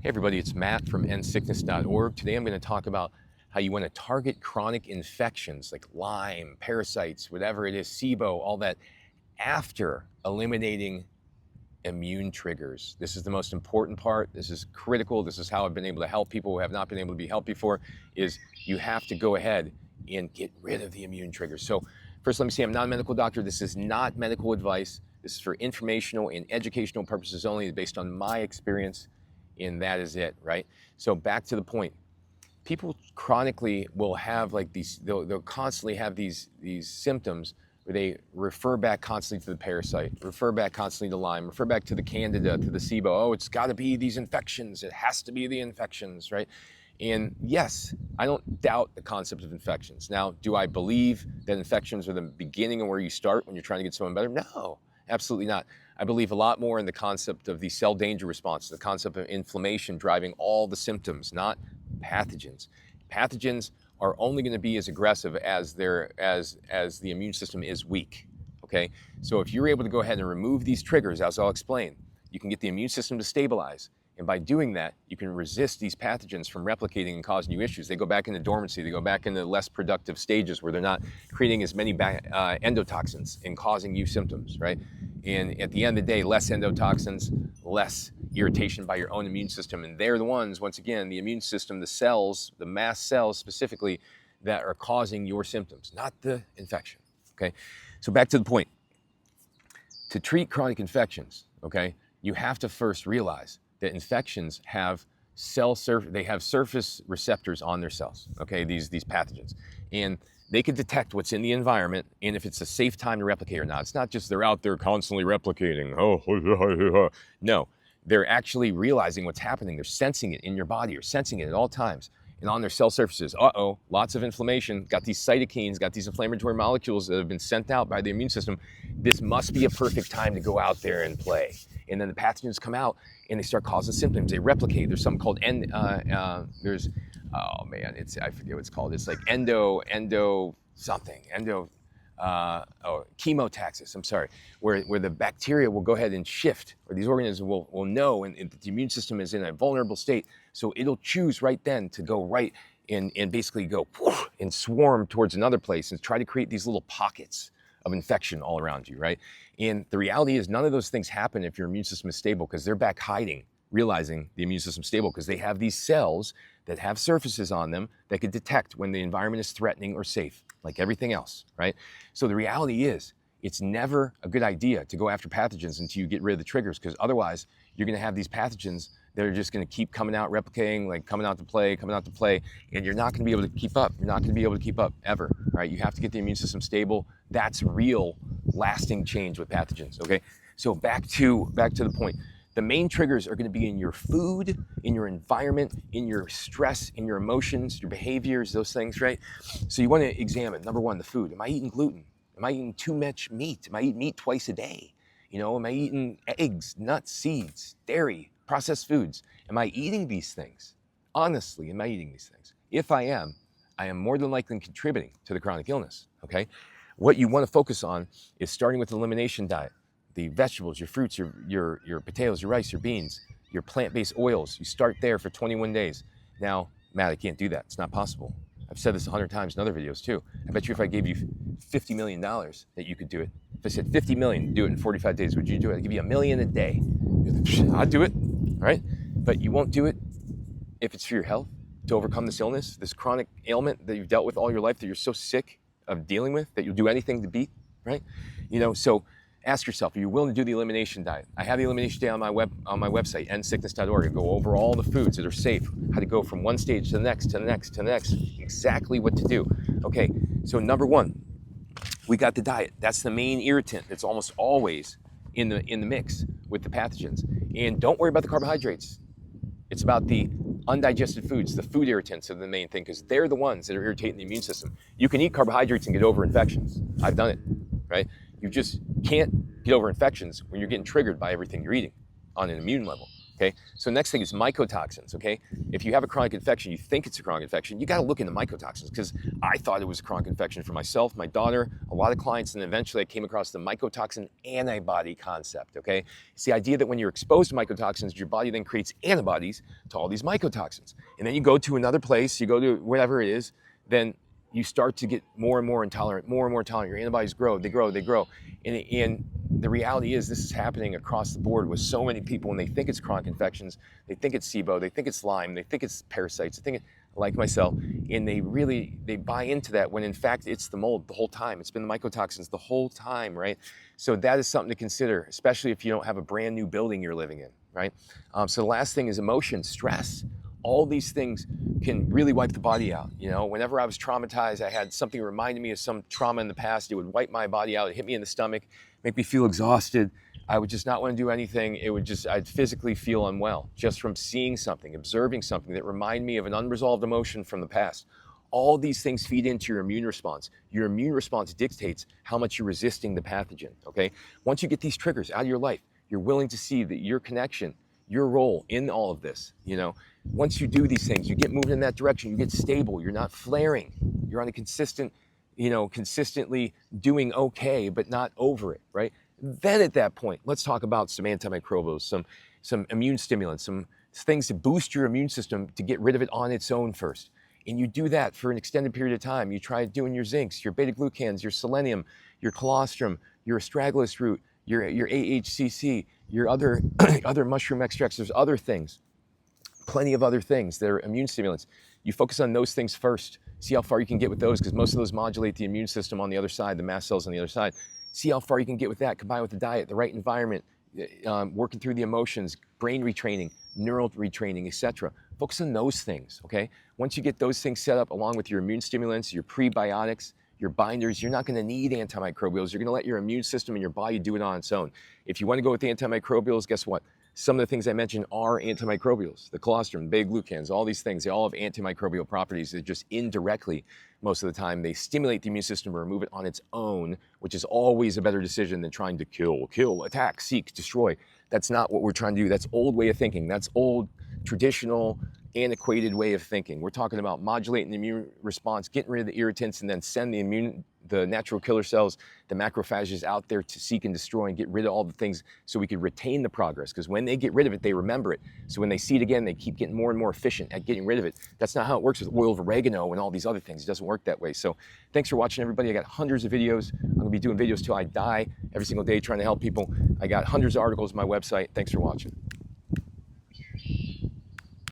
Hey everybody, it's Matt from endsickness.org. Today I'm going to talk about how you want to target chronic infections like Lyme, parasites, whatever it is, SIBO, all that, after eliminating immune triggers. This is the most important part. This is critical. This is how I've been able to help people who have not been able to be helped before, is you have to go ahead and get rid of the immune triggers. So first, let me say I'm not a medical doctor. This is not medical advice. This is for informational and educational purposes only, based on my experience. And that is it, right? So back to the point. People chronically will have like these, they'll constantly have these symptoms where they refer back constantly to the parasite, refer back constantly to Lyme, refer back to the Candida, to the SIBO. Oh, it's got to be these infections. It has to be the infections, right? And yes, I don't doubt the concept of infections. Now, do I believe that infections are the beginning of where you start when you're trying to get someone better? No, absolutely not. I believe a lot more in the concept of the cell danger response, the concept of inflammation driving all the symptoms, not pathogens. Pathogens are only going to be as aggressive as the immune system is weak. Okay, so if you're able to go ahead and remove these triggers, as I'll explain, you can get the immune system to stabilize. And by doing that, you can resist these pathogens from replicating and causing you issues. They go back into dormancy. They go back into less productive stages where they're not creating as many endotoxins and causing you symptoms, right? And at the end of the day, less endotoxins, less irritation by your own immune system. And they're the ones, once again, the immune system, the cells, the mast cells specifically, that are causing your symptoms, not the infection, okay? So back to the point. To treat chronic infections, okay, you have to first realize that infections have they have surface receptors on their cells, okay, these pathogens. And they can detect what's in the environment and if it's a safe time to replicate or not. It's not just they're out there constantly replicating. No, they're actually realizing what's happening. They're sensing it in your body. You're sensing it at all times. And on their cell surfaces, lots of inflammation, got these cytokines, got these inflammatory molecules that have been sent out by the immune system. This must be a perfect time to go out there and play. And then the pathogens come out and they start causing symptoms. They replicate. There's something called I forget what it's called. It's like chemotaxis, I'm sorry, where the bacteria will go ahead and shift, or these organisms will know, and the immune system is in a vulnerable state. So it'll choose right then to go right and basically go and swarm towards another place and try to create these little pockets of infection all around you, right? And the reality is none of those things happen if your immune system is stable, because they're back hiding, realizing the immune system's stable, because they have these cells that have surfaces on them that could detect when the environment is threatening or safe, like everything else, right? So the reality is it's never a good idea to go after pathogens until you get rid of the triggers, because otherwise you're going to have these pathogens that are just going to keep coming out, replicating, like coming out to play, and you're not going to be able to keep up. You're not going to be able to keep up ever, right? You have to get the immune system stable. That's real, lasting change with pathogens, okay? So back to the point. The main triggers are going to be in your food, in your environment, in your stress, in your emotions, your behaviors, those things, right? So you want to examine, number one, the food. Am I eating gluten? Am I eating too much meat? Am I eating meat twice a day? You know, am I eating eggs, nuts, seeds, dairy, processed foods? Am I eating these things? Honestly, am I eating these things? If I am more than likely contributing to the chronic illness, okay? What you want to focus on is starting with the elimination diet. The vegetables, your fruits, your potatoes, your rice, your beans, your plant-based oils. You start there for 21 days. Now, Matt, I can't do that. It's not possible. I've said this 100 times in other videos too. I bet you if I gave you $50 million that you could do it. If I said 50 million, do it in 45 days, would you do it? I'd give you $1 million a day. I'd do it, right? But you won't do it if it's for your health, to overcome this illness, this chronic ailment that you've dealt with all your life, that you're so sick of dealing with, that you'll do anything to beat, right? You know, so ask yourself, are you willing to do the elimination diet? I have the elimination diet on my website, endsickness.org. I go over all the foods that are safe, how to go from one stage to the next, exactly what to do. Okay, so number one, we got the diet. That's the main irritant that's almost always in the mix with the pathogens. And don't worry about the carbohydrates. It's about the undigested foods. The food irritants are the main thing, because they're the ones that are irritating the immune system. You can eat carbohydrates and get over infections. I've done it, right? You just can't get over infections when you're getting triggered by everything you're eating on an immune level. Okay, so next thing is mycotoxins. Okay, if you have a chronic infection, you think it's a chronic infection, you got to look into mycotoxins, because I thought it was a chronic infection for myself, my daughter, a lot of clients, and eventually I came across the mycotoxin antibody concept. Okay, it's the idea that when you're exposed to mycotoxins, your body then creates antibodies to all these mycotoxins, and then you go to another place, you go to whatever it is, then you start to get more and more intolerant, more and more intolerant. Your antibodies grow, they grow, they grow. And the reality is this is happening across the board with so many people, and they think it's chronic infections, they think it's SIBO, they think it's Lyme, they think it's parasites, they think it, like myself, and they buy into that when in fact it's the mold the whole time. It's been the mycotoxins the whole time, right? So that is something to consider, especially if you don't have a brand new building you're living in, right? So the last thing is emotion, stress. All these things can really wipe the body out. You know, whenever I was traumatized, I had something reminding me of some trauma in the past, it would wipe my body out, it hit me in the stomach, make me feel exhausted. I would just not want to do anything. I'd physically feel unwell just from seeing something, observing something that reminded me of an unresolved emotion from the past. All these things feed into your immune response. Your immune response dictates how much you're resisting the pathogen, okay? Once you get these triggers out of your life, you're willing to see that your connection, your role in all of this, you know, once you do these things, you get moving in that direction, you get stable, you're not flaring, you're on a consistent, you know, consistently doing okay, but not over it, right? Then at that point, let's talk about some antimicrobials, some immune stimulants, some things to boost your immune system to get rid of it on its own first. And you do that for an extended period of time. You try doing your zincs, your beta-glucans, your selenium, your colostrum, your astragalus root, your AHCC, your other other mushroom extracts. There's other things, plenty of other things that are immune stimulants. You focus on those things first. See how far you can get with those, because most of those modulate the immune system on the other side, the mast cells on the other side. See how far you can get with that, combined with the diet, the right environment, working through the emotions, brain retraining, neural retraining, etc. Focus on those things, okay? Once you get those things set up, along with your immune stimulants, your prebiotics, your binders, you're not going to need antimicrobials. You're going to let your immune system and your body do it on its own. If you want to go with the antimicrobials, guess what? Some of the things I mentioned are antimicrobials. The colostrum, beta-glucans, all these things, they all have antimicrobial properties that just indirectly, most of the time, they stimulate the immune system to remove it on its own, which is always a better decision than trying to kill, attack, seek, destroy. That's not what we're trying to do. That's old way of thinking. That's old, traditional, antiquated way of thinking. We're talking about modulating the immune response, getting rid of the irritants, and then send the natural killer cells, the macrophages out there to seek and destroy and get rid of all the things so we could retain the progress. Because when they get rid of it, they remember it. So when they see it again, they keep getting more and more efficient at getting rid of it. That's not how it works with oil of oregano and all these other things. It doesn't work that way. So thanks for watching, everybody. I got hundreds of videos. I'm going to be doing videos till I die every single day trying to help people. I got hundreds of articles on my website. Thanks for watching.